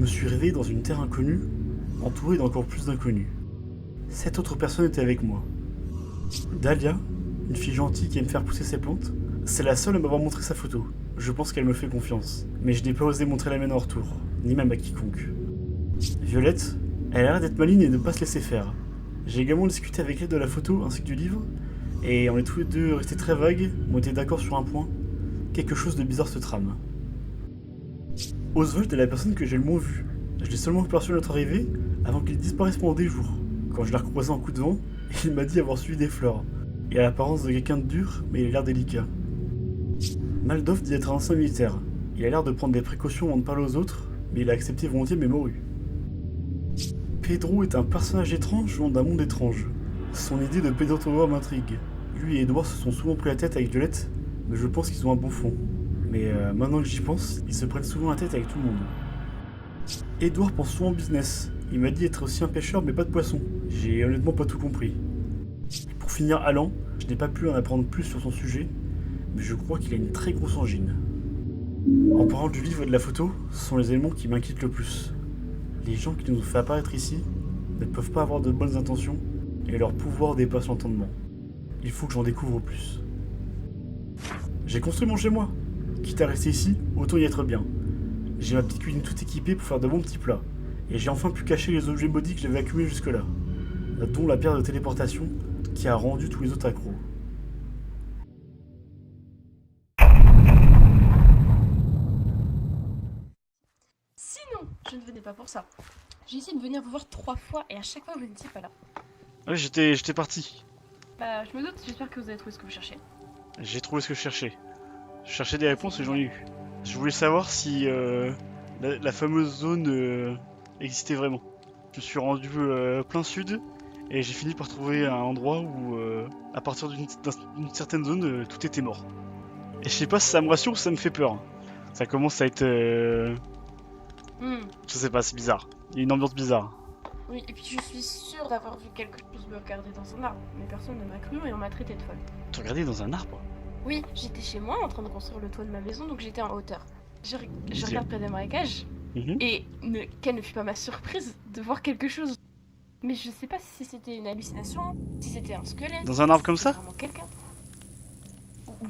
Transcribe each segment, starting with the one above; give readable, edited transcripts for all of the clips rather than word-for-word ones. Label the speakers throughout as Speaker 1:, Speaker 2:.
Speaker 1: suis réveillé dans une terre inconnue, entouré d'encore plus d'inconnus. 7 autres personnes étaient avec moi. Dahlia, une fille gentille qui aime faire pousser ses plantes, c'est la seule à m'avoir montré sa photo. Je pense qu'elle me fait confiance, mais je n'ai pas osé montrer la mienne en retour, ni même à quiconque. Violette, elle a l'air d'être maligne et de ne pas se laisser faire. J'ai également discuté avec elle de la photo ainsi que du livre, et on est tous les deux restés très vagues, on était d'accord sur un point. Quelque chose de bizarre se trame. Oswald est la personne que j'ai le moins vue. Je l'ai seulement aperçu à notre arrivée, avant qu'il disparaisse pendant des jours. Quand je l'ai recroisé en coup de vent, il m'a dit avoir suivi des fleurs. Il a l'apparence de quelqu'un de dur, mais il a l'air délicat. Maldorf dit être un ancien militaire. Il a l'air de prendre des précautions avant de parler aux autres, mais il a accepté volontiers mes morues. Pedro est un personnage étrange venant d'un monde étrange. Son idée de Pedro Tower m'intrigue. Lui et Edward se sont souvent pris la tête avec Violette, mais je pense qu'ils ont un bon fond. Mais maintenant que j'y pense, ils se prennent souvent la tête avec tout le monde. Edward pense souvent au business. Il m'a dit être aussi un pêcheur mais pas de poisson. J'ai honnêtement pas tout compris. Pour finir, Alan, je n'ai pas pu en apprendre plus sur son sujet, mais je crois qu'il a une très grosse angine. En parlant du livre et de la photo, ce sont les éléments qui m'inquiètent le plus. Les gens qui nous ont fait apparaître ici ne peuvent pas avoir de bonnes intentions et leur pouvoir dépasse l'entendement. Il faut que j'en découvre plus. J'ai construit mon chez-moi. Quitte à rester ici, autant y être bien. J'ai ma petite cuisine toute équipée pour faire de bons petits plats. Et j'ai enfin pu cacher les objets maudits que j'avais accumulés jusque-là. Dont la pierre de téléportation qui a rendu tous les autres accros.
Speaker 2: Sinon, je ne venais pas pour ça. J'ai essayé de venir vous voir 3 fois et à chaque fois vous n'étiez pas là.
Speaker 1: Ouais, j'étais parti.
Speaker 2: Bah, je me doute, j'espère que vous avez trouvé ce que vous cherchez.
Speaker 1: J'ai trouvé ce que je cherchais. Je cherchais des réponses et j'en ai eu. Je voulais savoir si la fameuse zone existait vraiment. Je me suis rendu plein sud et j'ai fini par trouver un endroit où, à partir d'une certaine zone, tout était mort. Et je sais pas si ça me rassure ou si ça me fait peur. Ça commence à être... Je sais pas, c'est bizarre. Il y a une ambiance bizarre.
Speaker 2: Oui, et puis je suis sûre d'avoir vu quelque chose me regarder dans un arbre, mais personne ne m'a cru et on m'a traité de folle.
Speaker 1: Tu regardais dans un arbre?
Speaker 2: Oui, j'étais chez moi en train de construire le toit de ma maison, donc j'étais en hauteur. Je
Speaker 1: Dieu.
Speaker 2: regarde près des marécages, et quelle ne fut pas ma surprise de voir quelque chose. Mais je sais pas si c'était une hallucination, si c'était un squelette.
Speaker 1: Dans un arbre comme
Speaker 2: si
Speaker 1: ça?
Speaker 2: c'était vraiment quelqu'un.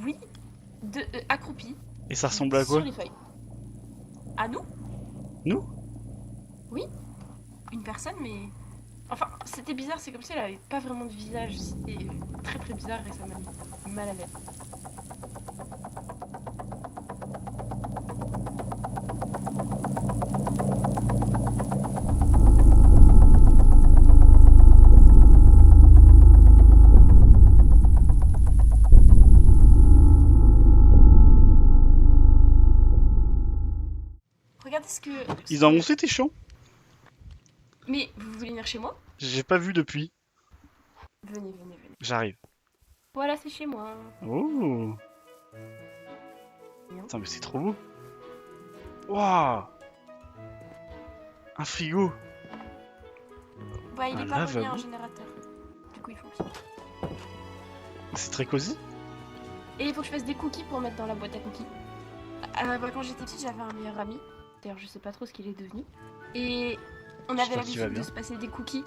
Speaker 2: Oui, accroupi.
Speaker 1: Et ça ressemble à quoi?
Speaker 2: Sur les feuilles. À nous?
Speaker 1: Nous?
Speaker 2: Oui, une personne, mais... Enfin, c'était bizarre, c'est comme si elle avait pas vraiment de visage. C'était très très bizarre et ça m'a mis mal à l'aise. Regardez ce que...
Speaker 1: Ils ont monté tes champs?
Speaker 2: Mais vous voulez venir chez moi?
Speaker 1: J'ai pas vu depuis.
Speaker 2: Venez, venez, venez.
Speaker 1: J'arrive.
Speaker 2: Voilà, c'est chez moi.
Speaker 1: Oh! Attends, mais c'est trop beau. Waouh! Un frigo!
Speaker 2: Bah, il
Speaker 1: Un
Speaker 2: est pas relié à un
Speaker 1: lavabo.
Speaker 2: générateur. Du coup, il faut que ça.
Speaker 1: C'est très cosy.
Speaker 2: Et il faut que je fasse des cookies pour mettre dans la boîte à cookies. Bah, quand j'étais petite, j'avais un meilleur ami. D'ailleurs, je sais pas trop ce qu'il est devenu. Et on avait
Speaker 1: J'espère qu'il va
Speaker 2: l'habitude de
Speaker 1: bien.
Speaker 2: se passer des cookies.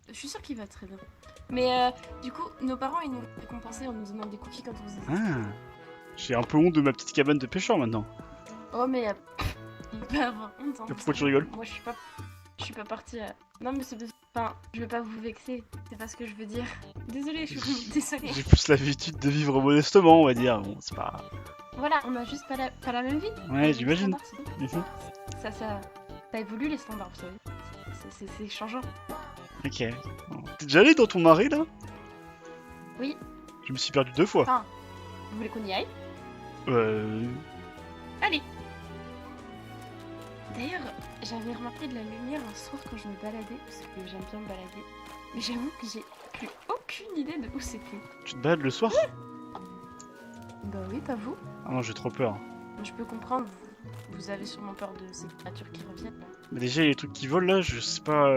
Speaker 2: Je suis sûre qu'il va très bien. Mais du coup, nos parents, ils nous récompensaient en nous donnant des cookies quand on faisait des
Speaker 1: Ah! J'ai un peu honte de ma petite cabane de pêcheur maintenant.
Speaker 2: Oh, mais il peut avoir honte. Hein,
Speaker 1: Pourquoi tu rigoles?
Speaker 2: Moi, je suis pas partie à... Non, mais c'est... Enfin, je veux pas vous vexer. C'est pas ce que je veux dire. Désolée, je suis vraiment désolée.
Speaker 1: J'ai plus l'habitude de vivre modestement, on va dire. Bon, c'est pas...
Speaker 2: Voilà, on a juste pas la même vie.
Speaker 1: Ouais,
Speaker 2: Les
Speaker 1: j'imagine.
Speaker 2: standards, c'est tout.
Speaker 1: Mhm.
Speaker 2: Ça évolue les standards, vous savez. C'est changeant.
Speaker 1: Ok. Bon. T'es déjà allé dans ton marais là?
Speaker 2: Oui.
Speaker 1: Je me suis perdu 2 fois.
Speaker 2: Enfin, vous voulez qu'on y aille? Allez. D'ailleurs, j'avais remarqué de la lumière un soir quand je me baladais, parce que j'aime bien me balader. Mais j'avoue que j'ai plus aucune idée de où c'était.
Speaker 1: Tu te balades le soir?
Speaker 2: Bah oui, pas vous.
Speaker 1: Ah non, j'ai trop peur.
Speaker 2: Je peux comprendre, vous avez sûrement peur de ces créatures qui reviennent là.
Speaker 1: Mais déjà, il y a les trucs qui volent là, je sais pas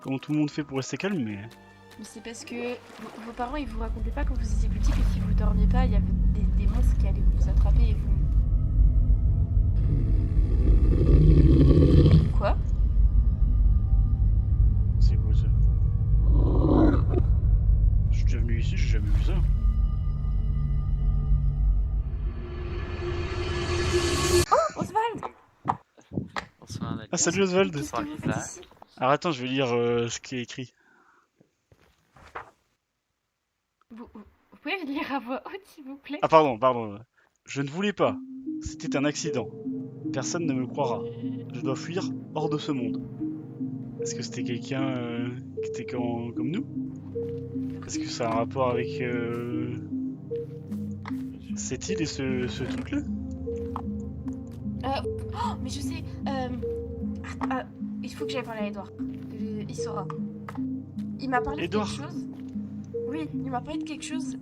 Speaker 1: comment tout le monde fait pour rester calme, mais...
Speaker 2: Mais c'est parce que vos parents, ils vous racontaient pas quand vous étiez petit que si vous dormiez pas, il y avait des monstres qui allaient vous attraper et vous... Quoi?
Speaker 1: C'est quoi ça? Je suis déjà venu ici, j'ai jamais vu ça.
Speaker 2: Oswald!
Speaker 3: Bonsoir Nadia.
Speaker 1: Ah, salut Oswald!
Speaker 2: Qu'est-ce que vous faites ici?
Speaker 1: Alors attends, je vais lire ce qui est écrit.
Speaker 2: Vous pouvez le lire à voix haute, s'il vous plaît?
Speaker 1: Ah pardon. Je ne voulais pas. C'était un accident. Personne ne me croira. Je dois fuir hors de ce monde. Est-ce que c'était quelqu'un qui était comme nous? Est-ce que ça a un rapport avec cette île et ce truc-là?
Speaker 2: Oh, mais je sais. Il faut que j'aille parler à Edouard. Il saura. Il m'a parlé
Speaker 1: Edouard.
Speaker 2: de quelque chose. Oui, il m'a parlé de quelque chose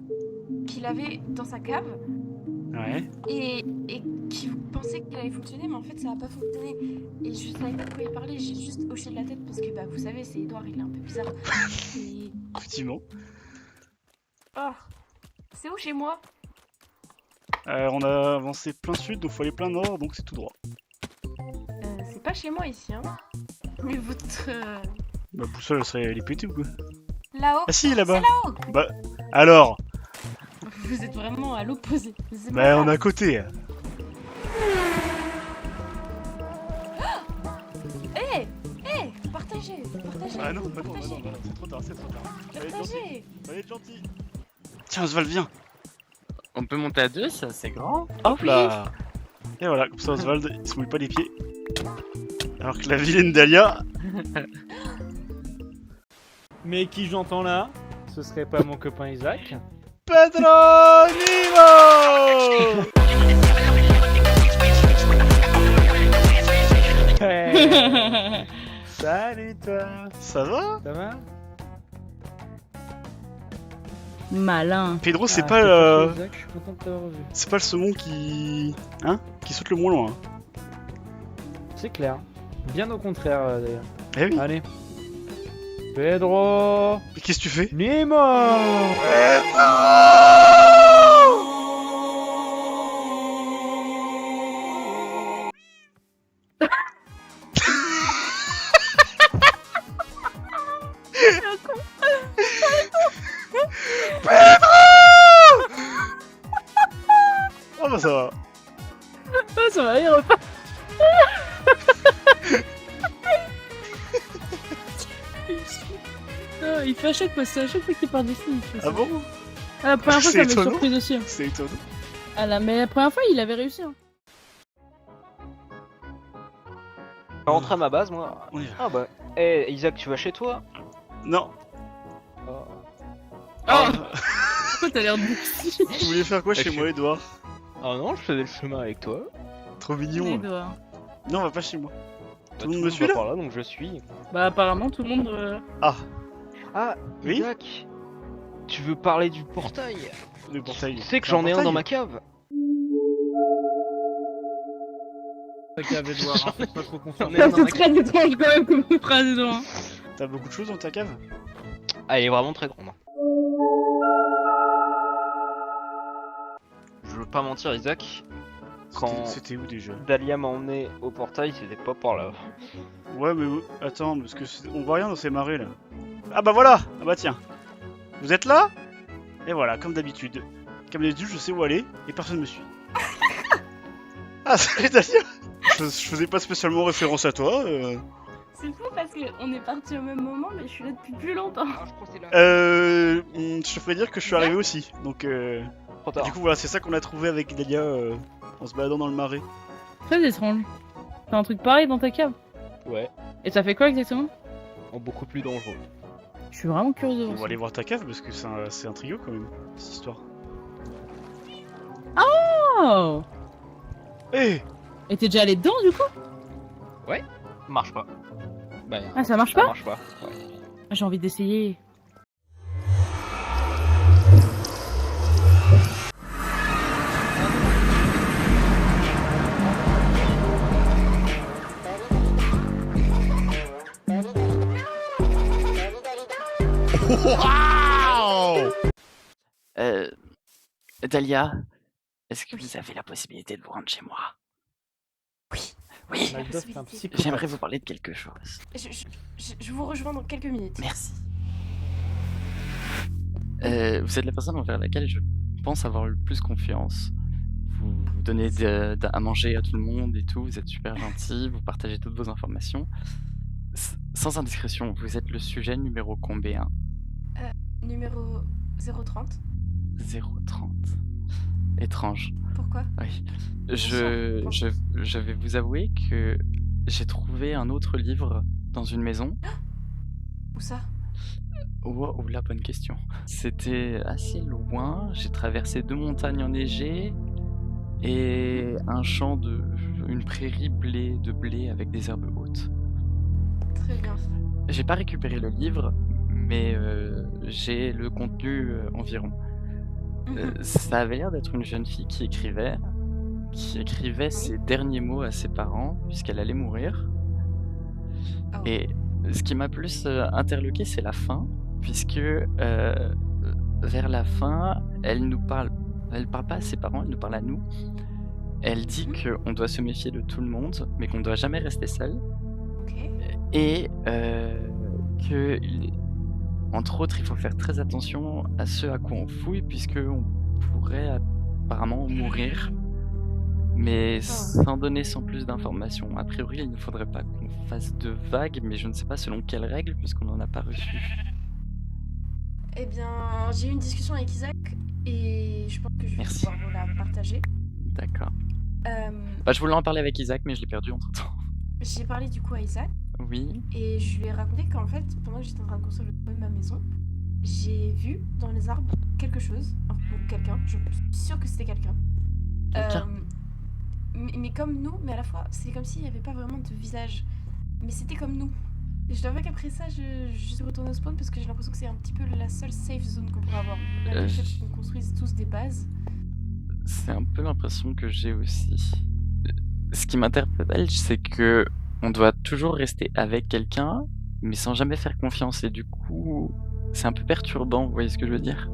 Speaker 2: qu'il avait dans sa cave
Speaker 1: Ouais.
Speaker 2: et qui pensait qu'il allait fonctionner, mais en fait ça n'a pas fonctionné. Et je savais pas de quoi il parlait, j'ai juste hoché de la tête parce que bah vous savez, c'est Edouard, il est un peu bizarre. Et...
Speaker 1: Effectivement.
Speaker 2: Oh, c'est où chez moi?
Speaker 1: On a avancé plein sud, donc faut aller plein nord, donc c'est tout droit.
Speaker 2: C'est pas chez moi ici, hein. Mais votre...
Speaker 1: Ma boussole elle est pétée ou quoi?
Speaker 2: Là-haut?
Speaker 1: Ah si, là-bas.
Speaker 2: C'est là-haut.
Speaker 1: Bah, alors.
Speaker 2: Vous êtes vraiment à l'opposé. C'est
Speaker 1: Bah,
Speaker 2: pas
Speaker 1: on est
Speaker 2: grave.
Speaker 1: à côté.
Speaker 2: Partagez.
Speaker 1: Ah non,
Speaker 2: Partagez.
Speaker 1: c'est trop tard. Allez, gentil.
Speaker 2: Partagez.
Speaker 1: Allez, gentil. Tiens, Oswald, viens.
Speaker 3: On peut monter à deux, ça c'est grand.
Speaker 1: Hop là. Et voilà, comme ça Oswald, il se mouille pas les pieds. Alors que la vilaine Dahlia...
Speaker 4: Mais qui j'entends là? Ce serait pas mon copain Isaac?
Speaker 1: Pedro Nimo.
Speaker 4: Hey. Salut toi!
Speaker 1: Ça va?
Speaker 4: Ça va?
Speaker 5: Malin.
Speaker 1: Pedro, c'est
Speaker 4: Ah,
Speaker 1: pas
Speaker 4: je suis Isaac, je suis content de t'avoir vu.
Speaker 1: c'est pas le saumon qui... Hein? Qui saute le moins loin.
Speaker 4: C'est clair. Bien au contraire d'ailleurs.
Speaker 1: Eh oui.
Speaker 4: Allez. Pedro
Speaker 1: Mais qu'est-ce que tu fais?
Speaker 4: Nemo.
Speaker 1: Oh bah ça va.
Speaker 5: Ah, ça va, il repart. Ah, il fait à chaque fois, c'est à chaque fois qu'il part dessus. Il fait ça.
Speaker 1: Ah bon?
Speaker 5: Ah, la première fois,
Speaker 1: C'est
Speaker 5: ça m'a
Speaker 1: étonnant.
Speaker 5: surprise aussi. Hein.
Speaker 1: C'est étonnant.
Speaker 5: Ah là, mais la première fois, il avait réussi. Hein.
Speaker 6: Je vais rentrer à ma base, moi.
Speaker 1: On y va.
Speaker 6: Ah bah, eh Isaac, tu vas chez toi?
Speaker 1: Non.
Speaker 6: Oh.
Speaker 1: Ah.
Speaker 5: Pourquoi t'as l'air de...
Speaker 1: Tu voulais faire quoi chez moi, Edouard?
Speaker 6: Ah non, je faisais le chemin avec toi.
Speaker 1: Trop mignon.
Speaker 5: Edouard.
Speaker 1: Non, on va pas chez moi.
Speaker 6: Bah,
Speaker 1: le monde me suit,
Speaker 6: va
Speaker 1: là
Speaker 6: par là, donc je suis.
Speaker 5: Bah, apparemment, tout le monde...
Speaker 6: Ah,
Speaker 1: Oui.
Speaker 6: Isaac, tu veux parler du portail?
Speaker 1: Le portail.
Speaker 6: Tu sais que j'en ai un dans ma cave.
Speaker 4: Ok, Edouard, hein, fais pas trop confiance.
Speaker 6: J'en ai un dans
Speaker 5: C'est
Speaker 6: ma
Speaker 5: très étrange quand même comme phrase, Edouard.
Speaker 1: T'as beaucoup de choses dans ta cave?
Speaker 6: Ah, elle est vraiment très grande. Je veux pas mentir, Isaac. Quand
Speaker 1: C'était où déjà?
Speaker 6: Dahlia m'a emmené au portail, c'était pas par là.
Speaker 1: Ouais, mais attends, parce que on voit rien dans ces marais là. Ah bah voilà! Ah bah tiens. Vous êtes là? Et voilà, comme d'habitude. Comme d'habitude, je sais où aller et personne me suit. Ah, salut Dahlia! Je faisais pas spécialement référence à toi.
Speaker 2: C'est fou parce qu'on est partis au même moment, mais je suis là depuis plus longtemps.
Speaker 6: Ah, je crois que c'est là.
Speaker 1: Je te ferais dire que je suis arrivé aussi. Donc,
Speaker 6: Trop tard.
Speaker 1: du coup, voilà, c'est ça qu'on a trouvé avec Dahlia en se baladant dans le marais.
Speaker 5: Très étrange. T'as un truc pareil dans ta cave.
Speaker 6: Ouais,
Speaker 5: Et ça fait quoi exactement?
Speaker 6: en beaucoup plus dangereux.
Speaker 5: Je suis vraiment curieuse de
Speaker 1: On
Speaker 5: voir
Speaker 1: va
Speaker 5: ça.
Speaker 1: aller voir ta cave parce que c'est un trio quand même, cette histoire.
Speaker 5: Oh!
Speaker 1: Eh!
Speaker 5: Et t'es déjà allé dedans du coup?
Speaker 6: Marche pas. Bah,
Speaker 5: Ah, ça marche pas?
Speaker 6: marche pas. Ouais.
Speaker 5: Ah, j'ai envie d'essayer.
Speaker 3: Dahlia, est-ce que
Speaker 2: Oui.
Speaker 3: vous avez la possibilité de vous rendre chez moi?
Speaker 2: Oui.
Speaker 3: Oui,
Speaker 4: Maldoff est un
Speaker 2: possibilité.
Speaker 4: psychopathe.
Speaker 3: j'aimerais vous parler de quelque chose.
Speaker 2: Je vous rejoins dans quelques minutes.
Speaker 3: Merci. Vous êtes la personne envers laquelle je pense avoir le plus confiance. Vous donnez à manger à tout le monde et tout, vous êtes super gentil, vous partagez toutes vos informations. Sans indiscrétion, vous êtes le sujet numéro combien?
Speaker 2: Numéro 030.
Speaker 3: 030. Étrange.
Speaker 2: Pourquoi?
Speaker 3: Oui.
Speaker 2: Bonsoir.
Speaker 3: Je vais vous avouer que j'ai trouvé un autre livre dans une maison.
Speaker 2: Où ça?
Speaker 3: Oh, la bonne question. C'était assez loin. J'ai traversé 2 montagnes enneigées et une prairie de blé avec des herbes hautes.
Speaker 2: Très bien.
Speaker 3: J'ai pas récupéré le livre, mais j'ai le contenu environ. Ça avait l'air d'être une jeune fille qui écrivait ses derniers mots à ses parents puisqu'elle allait mourir.
Speaker 2: Oh.
Speaker 3: Et ce qui m'a plus interloqué, c'est la fin, puisque vers la fin, elle parle pas à ses parents, elle nous parle à nous. Elle dit qu'on doit se méfier de tout le monde, mais qu'on ne doit jamais rester seul.
Speaker 2: Ok.
Speaker 3: Et entre autres, il faut faire très attention à ce à quoi on fouille, puisqu'on pourrait apparemment mourir, mais sans donner sans plus d'informations. A priori, il ne faudrait pas qu'on fasse de vagues, mais je ne sais pas selon quelles règles, puisqu'on n'en a pas reçu.
Speaker 2: Eh bien, j'ai eu une discussion avec Isaac et je pense que je vais
Speaker 3: Merci.
Speaker 2: pouvoir vous la partager.
Speaker 3: D'accord.
Speaker 2: Euh,
Speaker 3: Je voulais en parler avec Isaac, mais je l'ai perdu entre-temps.
Speaker 2: j'ai parlé du coup à Isaac
Speaker 3: Oui.
Speaker 2: et je lui ai raconté qu'en fait, pendant que j'étais en train de construire le toit de ma maison, j'ai vu dans les arbres quelque chose, enfin, quelqu'un, je suis sûre que c'était quelqu'un.
Speaker 3: Quelqu'un.
Speaker 2: Mais comme nous, mais à la fois, c'est comme s'il n'y avait pas vraiment de visage. Mais c'était comme nous. Et je dois avouer qu'après ça, je suis retournée au spawn parce que j'ai l'impression que c'est un petit peu la seule safe zone qu'on pourrait avoir. Là, le fait qu'on construise tous des bases.
Speaker 3: C'est un peu l'impression que j'ai aussi. Ce qui m'interpelle, c'est que on doit toujours rester avec quelqu'un, mais sans jamais faire confiance. Et du coup, c'est un peu perturbant, vous voyez ce que je veux dire?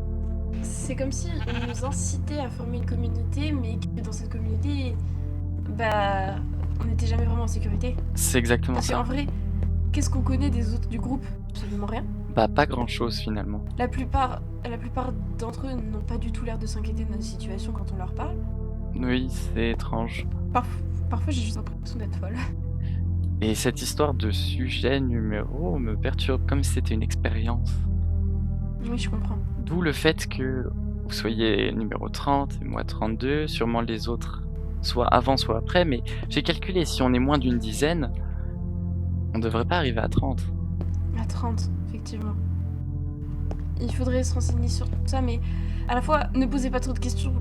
Speaker 2: C'est comme si on nous incitait à former une communauté, mais que dans cette communauté, bah, on n'était jamais vraiment en sécurité.
Speaker 3: C'est exactement
Speaker 2: Parce
Speaker 3: ça.
Speaker 2: qu'en vrai, qu'est-ce qu'on connaît des autres du groupe? Absolument rien.
Speaker 3: Bah, pas grand-chose finalement.
Speaker 2: La plupart d'entre eux n'ont pas du tout l'air de s'inquiéter de notre situation quand on leur parle.
Speaker 3: Oui, c'est étrange.
Speaker 2: Parfois, j'ai juste l'impression d'être folle.
Speaker 3: Et cette histoire de sujet numéro me perturbe comme si c'était une expérience.
Speaker 2: Oui, je comprends.
Speaker 3: D'où le fait que vous soyez numéro 30 et moi 32, sûrement les autres, soit avant, soit après, mais j'ai calculé, si on est moins d'une dizaine, on devrait pas arriver à 30.
Speaker 2: À 30, effectivement. Il faudrait se renseigner sur tout ça, mais à la fois, ne posez pas trop de questions.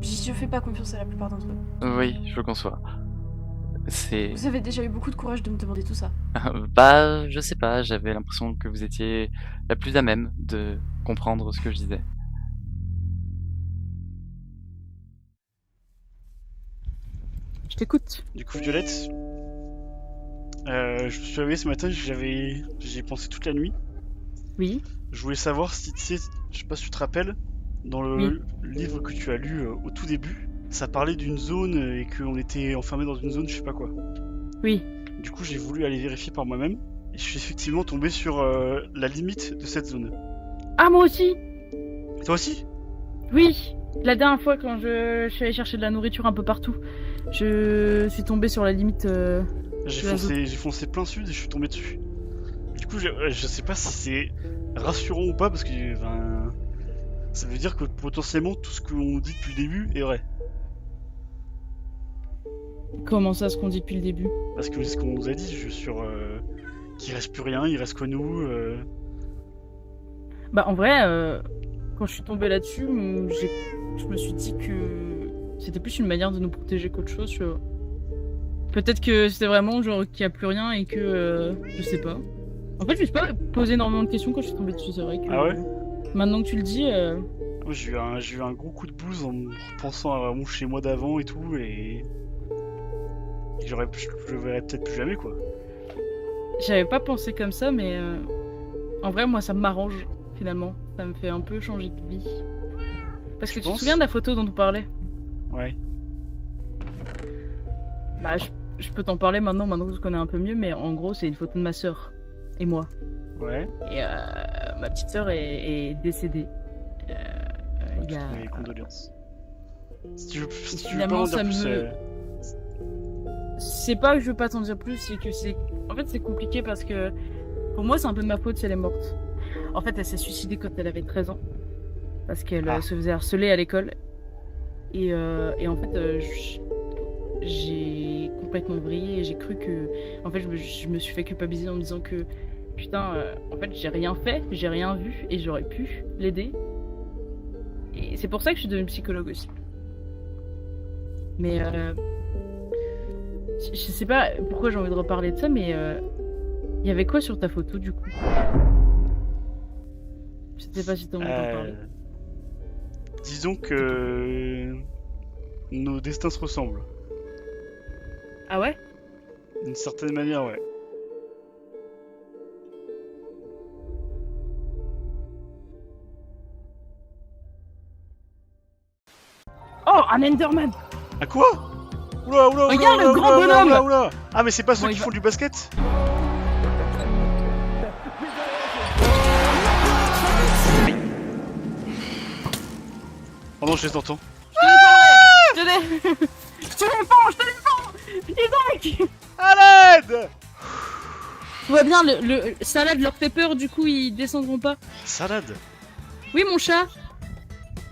Speaker 2: Je fais pas confiance à la plupart d'entre eux.
Speaker 3: Oui, je le conçois. C'est...
Speaker 2: Vous avez déjà eu beaucoup de courage de me demander tout ça.
Speaker 3: Bah, je sais pas, j'avais l'impression que vous étiez la plus à même de comprendre ce que je disais.
Speaker 5: Je t'écoute.
Speaker 1: Du coup, Violette, je me suis réveillé ce matin, j'y ai pensé toute la nuit.
Speaker 5: Oui.
Speaker 1: Je voulais savoir si, tu sais, je sais pas si tu te rappelles, dans le livre que tu as lu au tout début, ça parlait d'une zone et qu'on était enfermé dans une zone, je sais pas quoi.
Speaker 5: Oui.
Speaker 1: Du coup, j'ai voulu aller vérifier par moi-même et je suis effectivement tombé sur la limite de cette zone.
Speaker 5: Ah, moi aussi.
Speaker 1: Toi aussi?
Speaker 5: Oui. La dernière fois, quand je suis allée chercher de la nourriture un peu partout, je suis tombée sur la limite.
Speaker 1: J'ai foncé plein sud et je suis tombé dessus. Du coup, je sais pas si c'est rassurant ou pas parce que ça veut dire que potentiellement tout ce qu'on dit depuis le début est vrai.
Speaker 5: Comment ça, ce qu'on dit depuis le début?
Speaker 1: Parce que ce qu'on nous a dit sur qu'il reste plus rien, il reste que nous.
Speaker 5: Bah, en vrai, quand je suis tombée là-dessus, je me suis dit que c'était plus une manière de nous protéger qu'autre chose. Tu vois. Peut-être que c'était vraiment genre qu'il n'y a plus rien et que. Je sais pas. En fait, je me suis pas posé énormément de questions quand je suis tombée dessus, c'est vrai que.
Speaker 1: Ah ouais?
Speaker 5: Maintenant que tu le dis.
Speaker 1: Moi, j'ai eu un gros coup de blues en me repensant à mon chez moi d'avant et tout, et je le verrai peut-être plus jamais, quoi.
Speaker 5: J'avais pas pensé comme ça, mais en vrai, moi, ça m'arrange. finalement. Ça me fait un peu changer de vie. Parce que tu te
Speaker 1: penses
Speaker 5: souviens de la photo dont on parlait?
Speaker 1: Ouais.
Speaker 5: Bah, je peux t'en parler maintenant que je connais un peu mieux, mais en gros, c'est une photo de ma sœur et moi.
Speaker 1: Ouais.
Speaker 5: Et ma petite sœur est décédée. Il y a...
Speaker 1: Mes condoléances. Si tu veux pas
Speaker 5: Finalement,
Speaker 1: en dire
Speaker 5: ça
Speaker 1: plus,
Speaker 5: me- C'est pas que je veux pas t'en dire plus, c'est que c'est... En fait, c'est compliqué parce que... Pour moi, c'est un peu de ma faute si elle est morte. En fait, elle s'est suicidée quand elle avait 13 ans. Parce qu'elle
Speaker 1: Ah.
Speaker 5: se faisait harceler à l'école. Et en fait, j'ai complètement vrillé et j'ai cru que... En fait, je me suis fait culpabiliser en me disant que... Putain, en fait, j'ai rien fait, j'ai rien vu et j'aurais pu l'aider. Et c'est pour ça que je suis devenue psychologue aussi. Mais je sais pas pourquoi j'ai envie de reparler de ça, mais il y avait quoi sur ta photo du coup? Je sais pas si t'as envie d'en parler.
Speaker 1: disons que nos destins se ressemblent.
Speaker 5: Ah ouais?
Speaker 1: D'une certaine manière, ouais.
Speaker 5: Oh, un Enderman!
Speaker 1: Ah quoi? Oula, oula, oula,
Speaker 5: Regarde le
Speaker 1: oula,
Speaker 5: grand
Speaker 1: oula,
Speaker 5: bonhomme!
Speaker 1: oula, oula. Ah mais c'est pas ceux
Speaker 5: Bon,
Speaker 1: qui
Speaker 5: il
Speaker 1: font
Speaker 5: va-
Speaker 1: du basket? Oh non, je les entends.
Speaker 5: Je l'ai! Je te défends! Isaac!
Speaker 1: À l'aide!
Speaker 5: Tout va bien, le salade leur fait peur, du coup ils descendront pas.
Speaker 1: Salade.
Speaker 5: Oui, mon chat!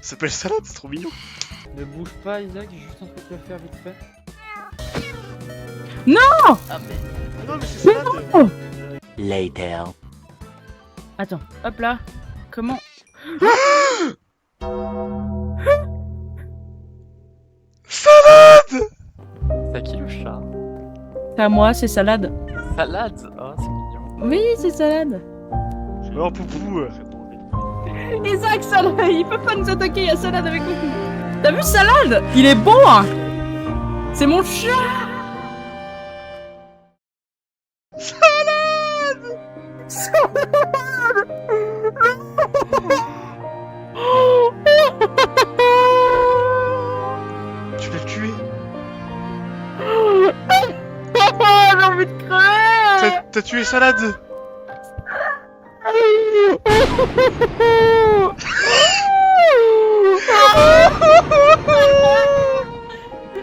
Speaker 1: Ça s'appelle salade, c'est trop mignon.
Speaker 4: Ne bouge pas, Isaac, j'ai juste un truc à faire vite fait.
Speaker 1: Ah non mais c'est salade.
Speaker 7: Later.
Speaker 5: Attends, hop là. Comment?
Speaker 1: Salade.
Speaker 3: C'est à qui le chat?
Speaker 5: C'est à moi, c'est salade.
Speaker 3: Salade. Oh, c'est mignon.
Speaker 5: Oui, c'est salade.
Speaker 1: Alors Poupou,
Speaker 5: Isaac, salade, il peut pas nous attaquer, il y a salade avec nous. T'as vu salade? Il est bon, hein? C'est mon chat!
Speaker 1: tu l'as tué.
Speaker 5: J'ai envie de crever!
Speaker 1: T'as tué salade.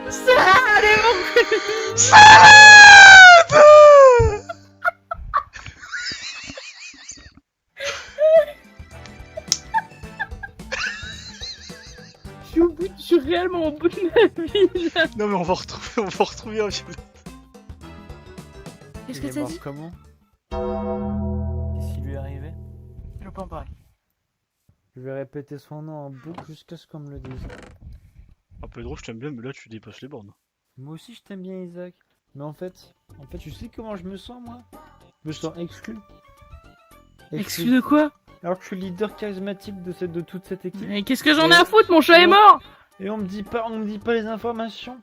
Speaker 5: Salade est mon
Speaker 1: Salade.
Speaker 5: Je suis réellement au bout de ma vie, là.
Speaker 1: Non mais on va retrouver un viol.
Speaker 5: Qu'est-ce
Speaker 4: Il
Speaker 5: que
Speaker 4: est
Speaker 5: t'as
Speaker 4: mort
Speaker 5: dit?
Speaker 4: comment? Qu'est-ce qui lui est arrivé?
Speaker 5: Je peux en parler.
Speaker 4: Je vais répéter son nom en boucle jusqu'à ce qu'on me le dise.
Speaker 1: Un peu drôle, je t'aime bien, mais là tu dépasses les bornes.
Speaker 4: Moi aussi je t'aime bien, Isaac. Mais en fait, tu sais comment je me sens, moi? Je me sens exclu.
Speaker 5: Excuse de quoi?
Speaker 4: Alors que je suis leader charismatique de toute cette équipe.
Speaker 5: Mais qu'est-ce que j'en ai à foutre? Mon chat est mort!
Speaker 4: Et on me dit pas les informations.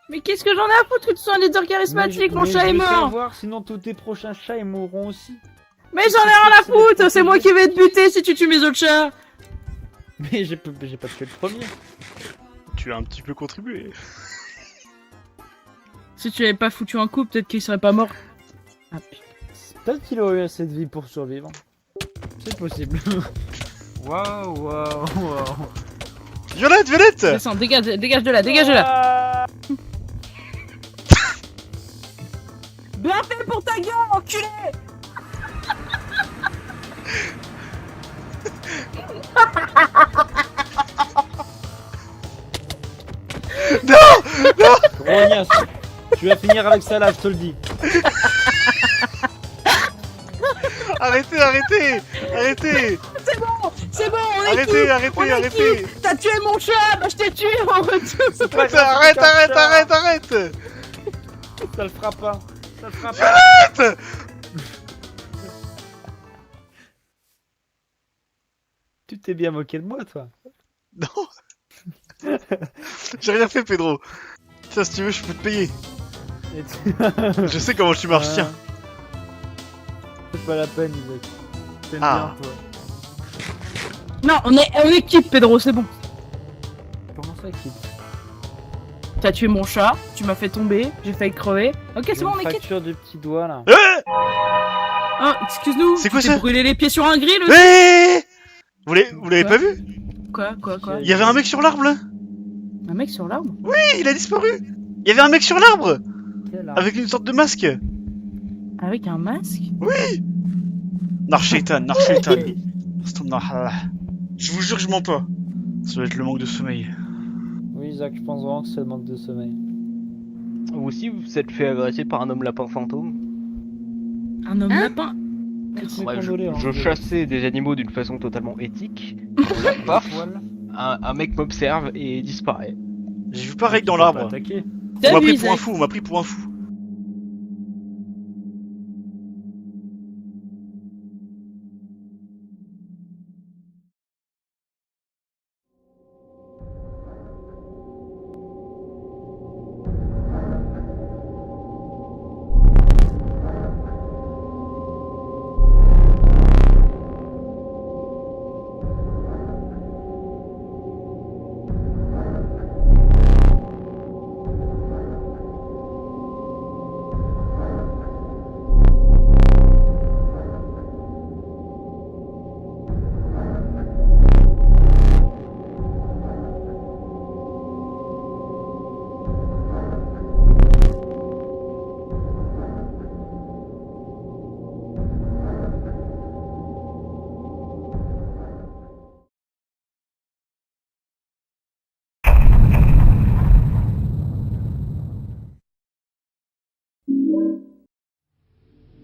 Speaker 5: Mais qu'est-ce que j'en ai à foutre que tu sois un leader charismatique? Mon chat est
Speaker 4: Je veux
Speaker 5: mort!
Speaker 4: savoir, sinon tous tes prochains chats ils mourront aussi.
Speaker 5: Mais j'en ai rien à foutre! C'est moi qui vais te buter si tu tues mes autres chats!
Speaker 4: Mais j'ai pas tué le premier.
Speaker 1: Tu as un petit peu contribué.
Speaker 5: Si tu avais pas foutu un coup, peut-être qu'il serait pas mort. Ah putain.
Speaker 4: Peut-être qu'il aurait eu assez de vie pour survivre. C'est possible. Waouh, waouh, waouh.
Speaker 1: Violette, Violette.
Speaker 5: Descends, dégage de là, dégage de là! Bien fait pour ta gueule, enculé!
Speaker 4: Grognasse. Tu vas finir avec ça là, je te le dis.
Speaker 1: Arrêtez, arrêtez, arrêtez,
Speaker 5: C'est bon, on est
Speaker 1: arrêtez, arrêtez, arrêtez.
Speaker 5: T'as tué mon chat, bah je t'ai tué en retour!
Speaker 1: Arrête, arrête, arrête, arrête.
Speaker 4: Ça le fera pas. Ça le fera pas. Tu t'es bien moqué de moi, toi.
Speaker 1: Non. J'ai rien fait, Pedro. Ça, si tu veux, je peux te payer.
Speaker 4: Et tu-
Speaker 1: Je sais comment tu marches, tiens.
Speaker 4: C'est pas la peine, Isaac. T'aimes
Speaker 1: Ah.
Speaker 4: bien, toi.
Speaker 5: Non, on est quitte, Pedro, c'est bon.
Speaker 4: Comment ça, quitte?
Speaker 5: T'as tué mon chat, tu m'as fait tomber, j'ai failli crever. Ok, c'est bon, on est quitte.
Speaker 4: Fracture du petit doigt là.
Speaker 5: Ah, excuse-nous.
Speaker 1: C'est quoi
Speaker 5: tu t'es
Speaker 1: ça
Speaker 5: brûlé les pieds sur un grill aussi.
Speaker 1: Hé Vous l'avez
Speaker 5: Quoi
Speaker 1: pas vu?
Speaker 5: Quoi
Speaker 1: Il y avait un mec sur l'arbre là.
Speaker 5: Un mec sur l'arbre?
Speaker 1: Il a disparu. Il y avait un mec sur l'arbre
Speaker 4: Quel arbre?
Speaker 1: avec une sorte de masque.
Speaker 5: Avec un masque?
Speaker 1: Nar shaitan. Astaghfirullah. Je vous jure que je mens pas. Ça doit être le manque de sommeil.
Speaker 4: Oui, Zach, je pense vraiment que c'est le manque de sommeil.
Speaker 6: Vous aussi, vous êtes fait agresser par un homme lapin fantôme?
Speaker 5: Un homme lapin?
Speaker 4: Toutes mes
Speaker 6: Ouais,
Speaker 4: condoléances.
Speaker 6: je chassais des animaux d'une façon totalement éthique. Là, paf, un mec m'observe et disparaît.
Speaker 1: J'ai vu pareil dans
Speaker 4: Tu vas pas
Speaker 1: l'arbre.
Speaker 4: attaquer.
Speaker 1: On m'a pris
Speaker 5: Salut,
Speaker 1: pour un
Speaker 5: Isaac.
Speaker 1: fou, on m'a pris pour un fou.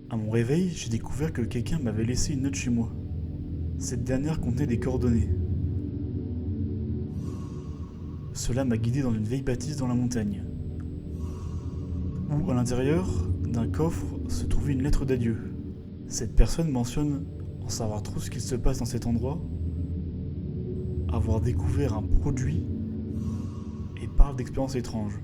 Speaker 1: À mon réveil, j'ai découvert que quelqu'un m'avait laissé une note chez moi. Cette dernière contenait des coordonnées. Cela m'a guidé dans une vieille bâtisse dans la montagne, où à l'intérieur d'un coffre se trouvait une lettre d'adieu. Cette personne mentionne en savoir trop ce qu'il se passe dans cet endroit, avoir découvert un produit et parle d'expériences étranges.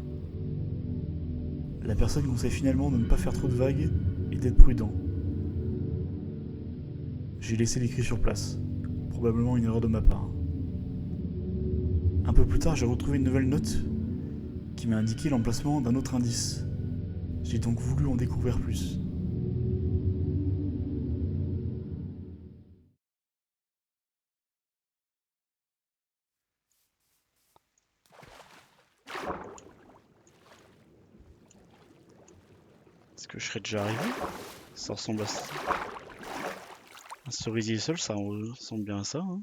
Speaker 1: La personne conseille finalement de ne pas faire trop de vagues et d'être prudent. J'ai laissé l'écrit sur place, probablement une erreur de ma part. Un peu plus tard, j'ai retrouvé une nouvelle note qui m'a indiqué l'emplacement d'un autre indice. J'ai donc voulu en découvrir plus. Est-ce que je serais déjà arrivé? Ça ressemble à ça. Un cerisier seul, ça ressemble bien à ça. Hein.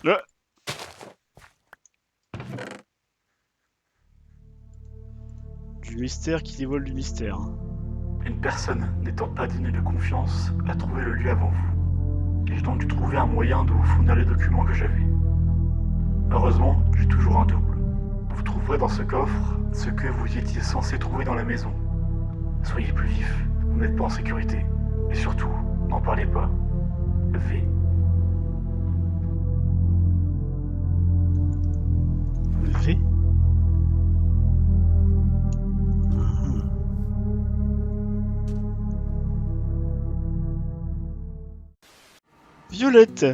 Speaker 1: Là. Du mystère qui dévoile du mystère. Une personne n'étant pas digne de confiance a trouvé le lieu avant vous. J'ai donc dû trouver un moyen de vous fournir les documents que j'avais. Heureusement, j'ai toujours un double. Vous trouverez dans ce coffre ce que vous étiez censé trouver dans la maison. Soyez plus vifs, vous n'êtes pas en sécurité. Et surtout, n'en parlez pas. V. V. Violette,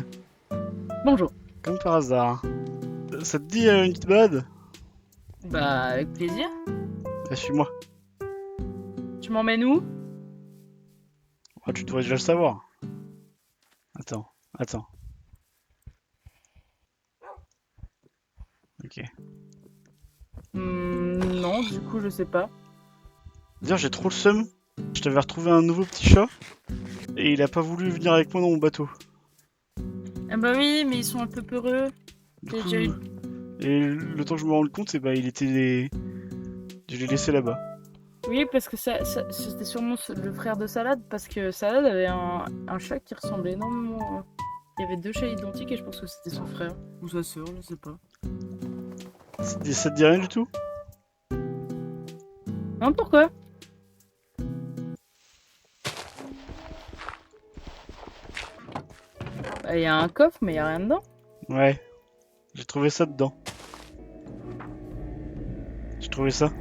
Speaker 5: Bonjour.
Speaker 1: comme par hasard. Ça te dit une petite balade?
Speaker 5: Bah, avec plaisir.
Speaker 1: Bah, suis-moi.
Speaker 5: Tu m'emmènes où?
Speaker 1: Oh, tu devrais déjà le savoir. Attends. Ok.
Speaker 5: Non, du coup, je sais pas.
Speaker 1: D'ailleurs, j'ai trop le seum. Je t'avais retrouvé un nouveau petit chat. Et il a pas voulu venir avec moi dans mon bateau.
Speaker 5: Ah bah oui, mais ils sont un peu peureux.
Speaker 1: Du
Speaker 5: J'ai
Speaker 1: coup,
Speaker 5: déjà eu-
Speaker 1: et le temps que je me rende compte, il était. Je l'ai laissé là-bas.
Speaker 5: Oui, parce que c'était sûrement le frère de Salade, parce que Salade avait un chat qui ressemblait énormément. Il y avait deux chats identiques et je pense que c'était son frère. Ou sa sœur, je sais pas.
Speaker 1: Ça te dit rien du tout?
Speaker 5: Hein, pourquoi? Bah, il y a un coffre, mais il y a rien dedans.
Speaker 1: Ouais. J'ai trouvé ça dedans. J'ai trouvé ça.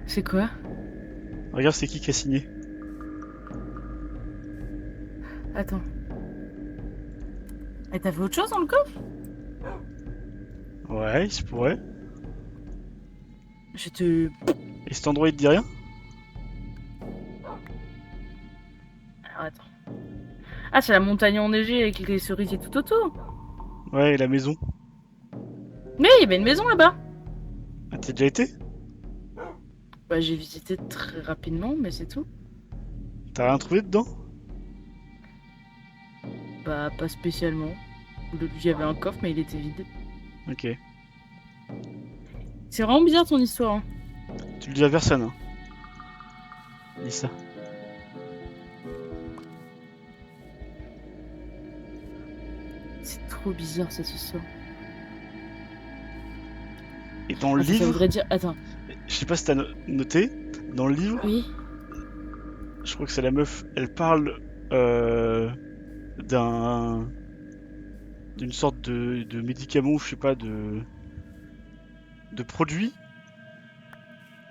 Speaker 5: C'est quoi?
Speaker 1: Regarde, c'est qui a signé.
Speaker 5: Attends. Et t'as fait autre chose dans le coffre?
Speaker 1: Ouais, il se pourrait.
Speaker 5: Je te...
Speaker 1: Et cet endroit, il te dit rien?
Speaker 5: Alors attends. Ah, c'est la montagne enneigée avec les cerisiers tout autour.
Speaker 1: Ouais, et la maison.
Speaker 5: Mais il y avait une maison là-bas.
Speaker 1: Ah, t'as déjà été?
Speaker 5: Bah, j'ai visité très rapidement, mais c'est tout.
Speaker 1: T'as rien trouvé dedans?
Speaker 5: Bah, pas spécialement. Il y avait un coffre, mais il était vide.
Speaker 1: Ok.
Speaker 5: C'est vraiment bizarre ton histoire. Hein.
Speaker 1: Tu le dis à personne, hein. Dis ça.
Speaker 5: C'est trop bizarre cette histoire.
Speaker 1: Et dans le
Speaker 5: Ça
Speaker 1: livre,
Speaker 5: voudrait dire... Attends.
Speaker 1: je sais pas si t'as noté, dans le livre,
Speaker 5: Oui.
Speaker 1: je crois que c'est la meuf, elle parle d'une sorte de médicament, ou je sais pas, de produit.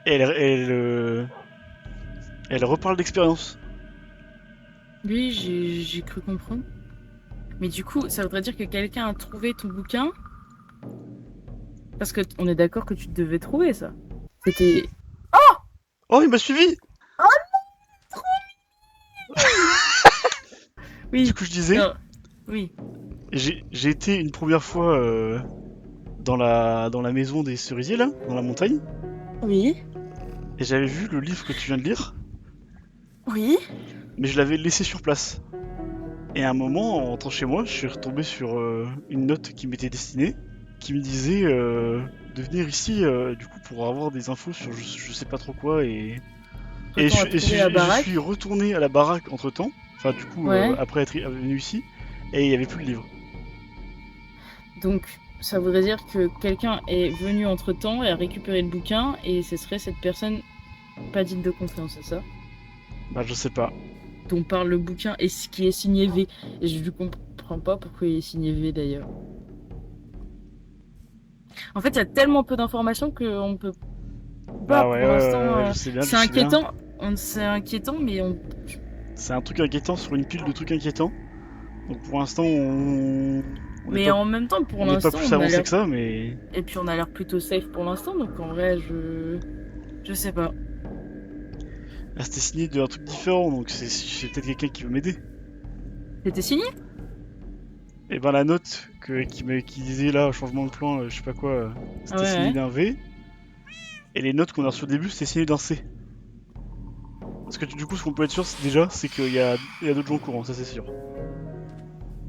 Speaker 1: Et elle reparle d'expérience.
Speaker 5: Oui, j'ai cru comprendre. Mais du coup, ça voudrait dire que quelqu'un a trouvé ton bouquin. Parce que on est d'accord que tu devais trouver ça. C'était...
Speaker 1: Oh, il m'a suivi!
Speaker 5: Oui.
Speaker 1: Du coup, je disais,
Speaker 5: Non. Oui.
Speaker 1: j'ai été une première fois dans la maison des cerisiers, là, dans la montagne,
Speaker 5: Oui.
Speaker 1: et j'avais vu le livre que tu viens de lire,
Speaker 5: Oui.
Speaker 1: mais je l'avais laissé sur place. Et à un moment, en rentrant chez moi, je suis retombé sur une note qui m'était destinée, qui me disait de venir ici, du coup, pour avoir des infos sur je sais pas trop quoi, et
Speaker 5: Toi, t'as trouvé la
Speaker 1: je
Speaker 5: baraque.
Speaker 1: suis retourné à la baraque entre-temps, enfin, du coup,
Speaker 5: Ouais.
Speaker 1: après être venu ici, et il y avait plus le livre.
Speaker 5: Donc, ça voudrait dire que quelqu'un est venu entre-temps et a récupéré le bouquin, et ce serait cette personne pas digne de confiance, c'est ça?
Speaker 1: Bah, je sais pas.
Speaker 5: Dont parle le bouquin et ce qui est signé V. Et je ne comprends pas pourquoi il est signé V d'ailleurs. En fait, il y a tellement peu d'informations qu'on peut pas
Speaker 1: Bah ouais,
Speaker 5: pour l'instant.
Speaker 1: je sais bien,
Speaker 5: C'est
Speaker 1: je sais bien.
Speaker 5: inquiétant. C'est inquiétant, mais on.
Speaker 1: C'est un truc inquiétant sur une pile de trucs inquiétants. Donc pour l'instant, on
Speaker 5: Mais
Speaker 1: n'est pas,
Speaker 5: en même temps, pour
Speaker 1: on n'est pas
Speaker 5: l'instant,
Speaker 1: plus
Speaker 5: on a
Speaker 1: avancé
Speaker 5: l'air.
Speaker 1: que ça, mais...
Speaker 5: Et puis on a l'air plutôt safe pour l'instant, donc en vrai, je sais pas.
Speaker 1: Là, c'était signé d'un truc différent, donc c'est peut-être quelqu'un qui veut m'aider.
Speaker 5: C'était signé?
Speaker 1: Et ben la note qui disait là, changement de plan, je sais pas quoi, c'était
Speaker 5: Ouais,
Speaker 1: signé
Speaker 5: ouais.
Speaker 1: d'un V. Et les notes qu'on a reçues au début, c'était signé d'un C. Parce que du coup, ce qu'on peut être sûr déjà, c'est qu'il y a d'autres gens au courant, ça c'est sûr.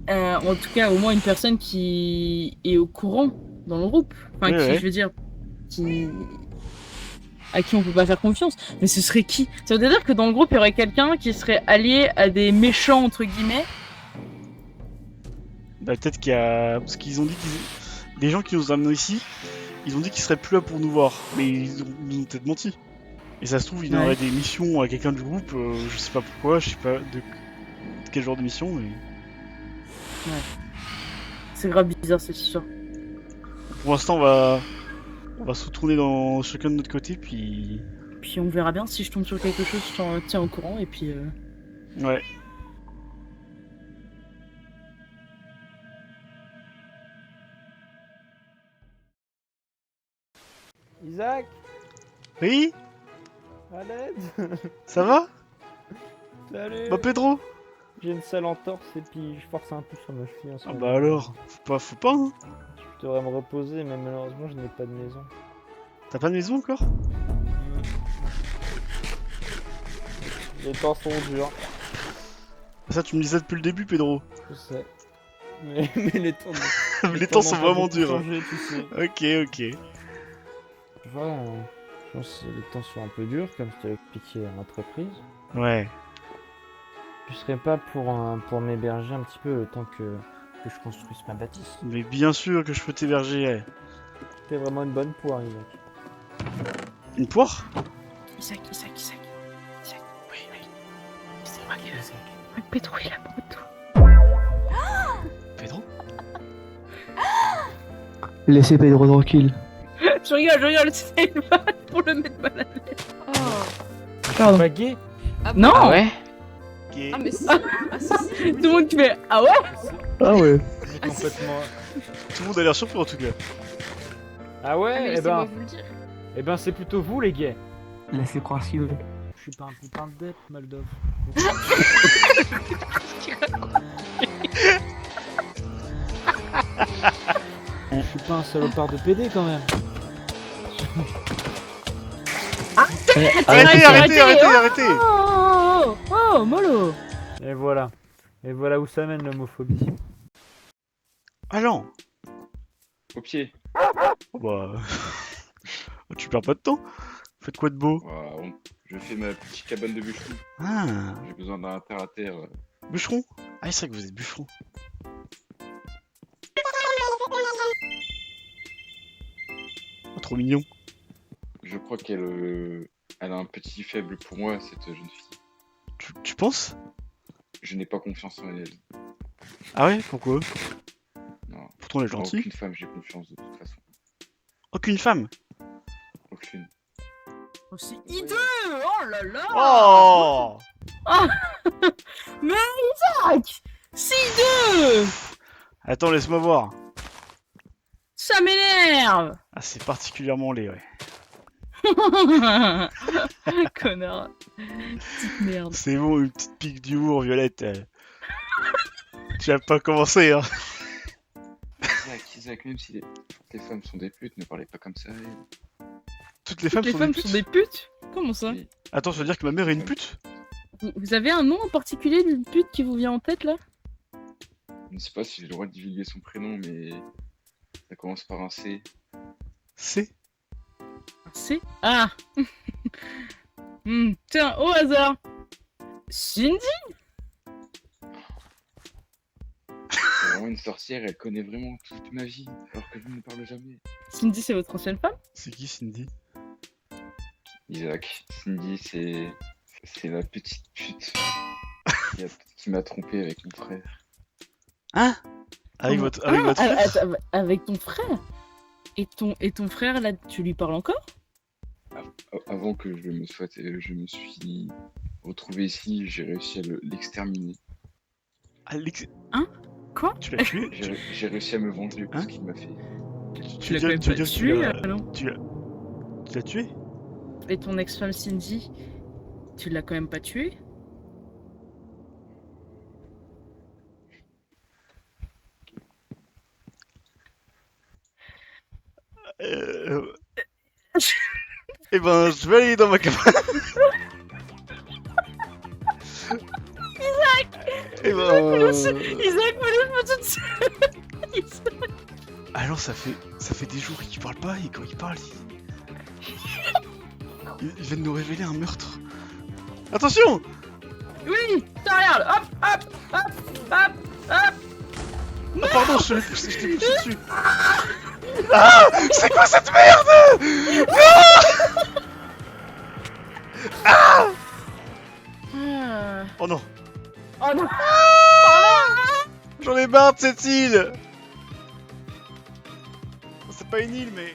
Speaker 5: En tout cas, au moins une personne qui est au courant dans le groupe. Enfin,
Speaker 1: Ouais,
Speaker 5: qui,
Speaker 1: ouais.
Speaker 5: je veux dire, à qui on peut pas faire confiance. Mais ce serait qui? Ça veut dire que dans le groupe, il y aurait quelqu'un qui serait allié à des méchants, entre guillemets.
Speaker 1: Bah peut-être qu'il y a... Parce qu'ils ont dit qu'ils... Les gens qui nous ont amenés ici, ils ont dit qu'ils seraient plus là pour nous voir. Mais ils ont peut-être menti. Et ça se trouve, il y
Speaker 5: Ouais.
Speaker 1: aurait des missions à quelqu'un du groupe, je sais pas pourquoi, je sais pas de quel genre de mission, mais...
Speaker 5: C'est grave bizarre cette histoire.
Speaker 1: Pour l'instant, on va se retourner dans chacun de notre côté, puis...
Speaker 5: Puis on verra bien si je tombe sur quelque chose, je t'en tiens au courant. Et puis.
Speaker 1: Ouais.
Speaker 4: Isaac,
Speaker 1: Oui,
Speaker 4: à l'aide.
Speaker 1: ça va?
Speaker 4: Salut.
Speaker 1: Bah Pedro?
Speaker 4: J'ai une sale entorse et puis je force un peu sur ma cheville en ce
Speaker 1: Ah
Speaker 4: moment.
Speaker 1: bah alors, faut pas hein.
Speaker 4: Je devrais me reposer, mais malheureusement je n'ai pas de maison.
Speaker 1: T'as pas de maison encore?
Speaker 4: Les temps sont durs,
Speaker 1: Ça tu me disais depuis le début Pedro.
Speaker 4: je sais. Mais les temps,
Speaker 1: Les temps
Speaker 4: n'ont
Speaker 1: sont
Speaker 4: pas
Speaker 1: vraiment
Speaker 4: beaucoup
Speaker 1: durs. Hein.
Speaker 4: changé, tu sais.
Speaker 1: Ok.
Speaker 4: Voilà, je pense que les temps sont un peu durs, comme je t'ai expliqué à maintes reprises.
Speaker 1: Ouais.
Speaker 4: Je serais pas pour m'héberger un petit peu le temps que je construise ma bâtisse.
Speaker 1: Mais bien sûr que je peux t'héberger. Ouais.
Speaker 4: T'es vraiment une bonne poire, Isaac.
Speaker 1: Une poire?
Speaker 5: Isaac. Oui. C'est vrai que Pedro il a beaucoup de tout.
Speaker 1: Pedro?
Speaker 7: Laissez Pedro tranquille.
Speaker 5: Je rigole, c'est une vanne pour le mettre mal à l'aise. Pardon.
Speaker 4: Pas gay?
Speaker 2: Ah,
Speaker 5: Non.
Speaker 6: Ah ouais?
Speaker 1: Gay.
Speaker 2: Ah, mais si. Ah, si, si.
Speaker 5: Tout le monde qui fait ah ouais.
Speaker 4: Ah ouais.
Speaker 2: Ah, si.
Speaker 4: Complètement.
Speaker 1: Tout le monde a l'air surpris en tout cas.
Speaker 4: Ah
Speaker 2: Ah,
Speaker 4: ouais,
Speaker 2: mais
Speaker 4: eh
Speaker 2: laissez-moi
Speaker 4: ben,
Speaker 2: vous le dire.
Speaker 4: c'est plutôt vous les gays.
Speaker 7: Laissez croire si vous voulez.
Speaker 4: Je suis pas un putain de dette, Moldov. Je suis pas un salopard de PD quand même.
Speaker 1: Arrêtez.
Speaker 5: Oh, mollo.
Speaker 4: Et voilà. Et voilà où ça mène l'homophobie.
Speaker 1: Allons.
Speaker 8: Au pied.
Speaker 1: Oh bah... tu perds pas de temps. Faites quoi de beau?
Speaker 8: Voilà, je fais ma petite cabane de bûcheron.
Speaker 1: Ah,
Speaker 8: J'ai besoin d'un terre à terre.
Speaker 1: bûcheron. Ah, c'est vrai que vous êtes bûcheron. Oh, trop mignon.
Speaker 8: Je crois elle a un petit faible pour moi, cette jeune fille.
Speaker 1: Tu penses?
Speaker 8: Je n'ai pas confiance en elle.
Speaker 1: Ah ouais, pourquoi?
Speaker 8: Non.
Speaker 1: Pourtant, elle est
Speaker 8: En
Speaker 1: gentille.
Speaker 8: aucune femme, j'ai confiance de toute façon.
Speaker 1: Aucune femme.
Speaker 8: Aucune.
Speaker 5: Oh, c'est hideux. Oh là là.
Speaker 1: Oh
Speaker 5: Mais Isaac, c'est hideux.
Speaker 1: Attends, laisse-moi voir.
Speaker 5: Ça m'énerve.
Speaker 1: Ah, c'est particulièrement laid, ouais.
Speaker 5: Connard. Petite merde.
Speaker 1: C'est bon, une petite pique d'humour, Violette. Tu vas pas commencer, hein.
Speaker 8: Isaac, même si les femmes sont des putes, ne parlez pas comme ça.
Speaker 1: Toutes les femmes
Speaker 5: Les
Speaker 1: sont
Speaker 5: femmes
Speaker 1: des
Speaker 5: sont
Speaker 1: putes.
Speaker 5: des putes. Comment ça?
Speaker 8: Oui.
Speaker 1: Attends, ça veut dire que ma mère est une pute?
Speaker 5: Vous avez un nom en particulier d'une pute qui vous vient en tête là?
Speaker 8: Je ne sais pas si j'ai le droit de divulguer son prénom, mais ça commence par un C.
Speaker 1: C'est?
Speaker 5: C'est ah. Tiens, au hasard. Cindy?
Speaker 8: C'est vraiment une sorcière, elle connaît vraiment toute ma vie, alors que je ne parle jamais.
Speaker 5: Cindy, c'est votre ancienne femme?
Speaker 1: C'est qui, Cindy?
Speaker 8: Isaac, Cindy, c'est la petite pute qui m'a trompé avec mon frère.
Speaker 1: Hein? Avec votre frère?
Speaker 5: Avec ton frère? Et ton frère là, tu lui parles encore?
Speaker 8: Avant que je me suis retrouvé ici, j'ai réussi à l'exterminer.
Speaker 1: Alex...
Speaker 5: Hein? Quoi?
Speaker 1: Tu l'as tué?
Speaker 8: J'ai réussi à me venger de
Speaker 1: Hein
Speaker 8: ce qu'il m'a fait.
Speaker 5: Tu l'as quand même pas tué, non?
Speaker 1: Tu l'as tué?
Speaker 5: Et ton ex-femme Cindy, tu l'as quand même pas tué?
Speaker 1: Eh ben, je vais aller dans ma cabane. Isaac! Eh ben...
Speaker 5: Isaac, me laisse pas toute seule.
Speaker 1: Alors ça fait des jours qu'il parle pas et quand il parle, il vient de nous révéler un meurtre. Attention!
Speaker 5: Oui, t'as regarde, hop.
Speaker 1: Ah pardon, je t'ai poussé dessus. Ah! C'est quoi cette merde? Non! Ah! Oh non!
Speaker 5: Oh non.
Speaker 1: J'en ai marre de cette île! C'est pas une île, mais...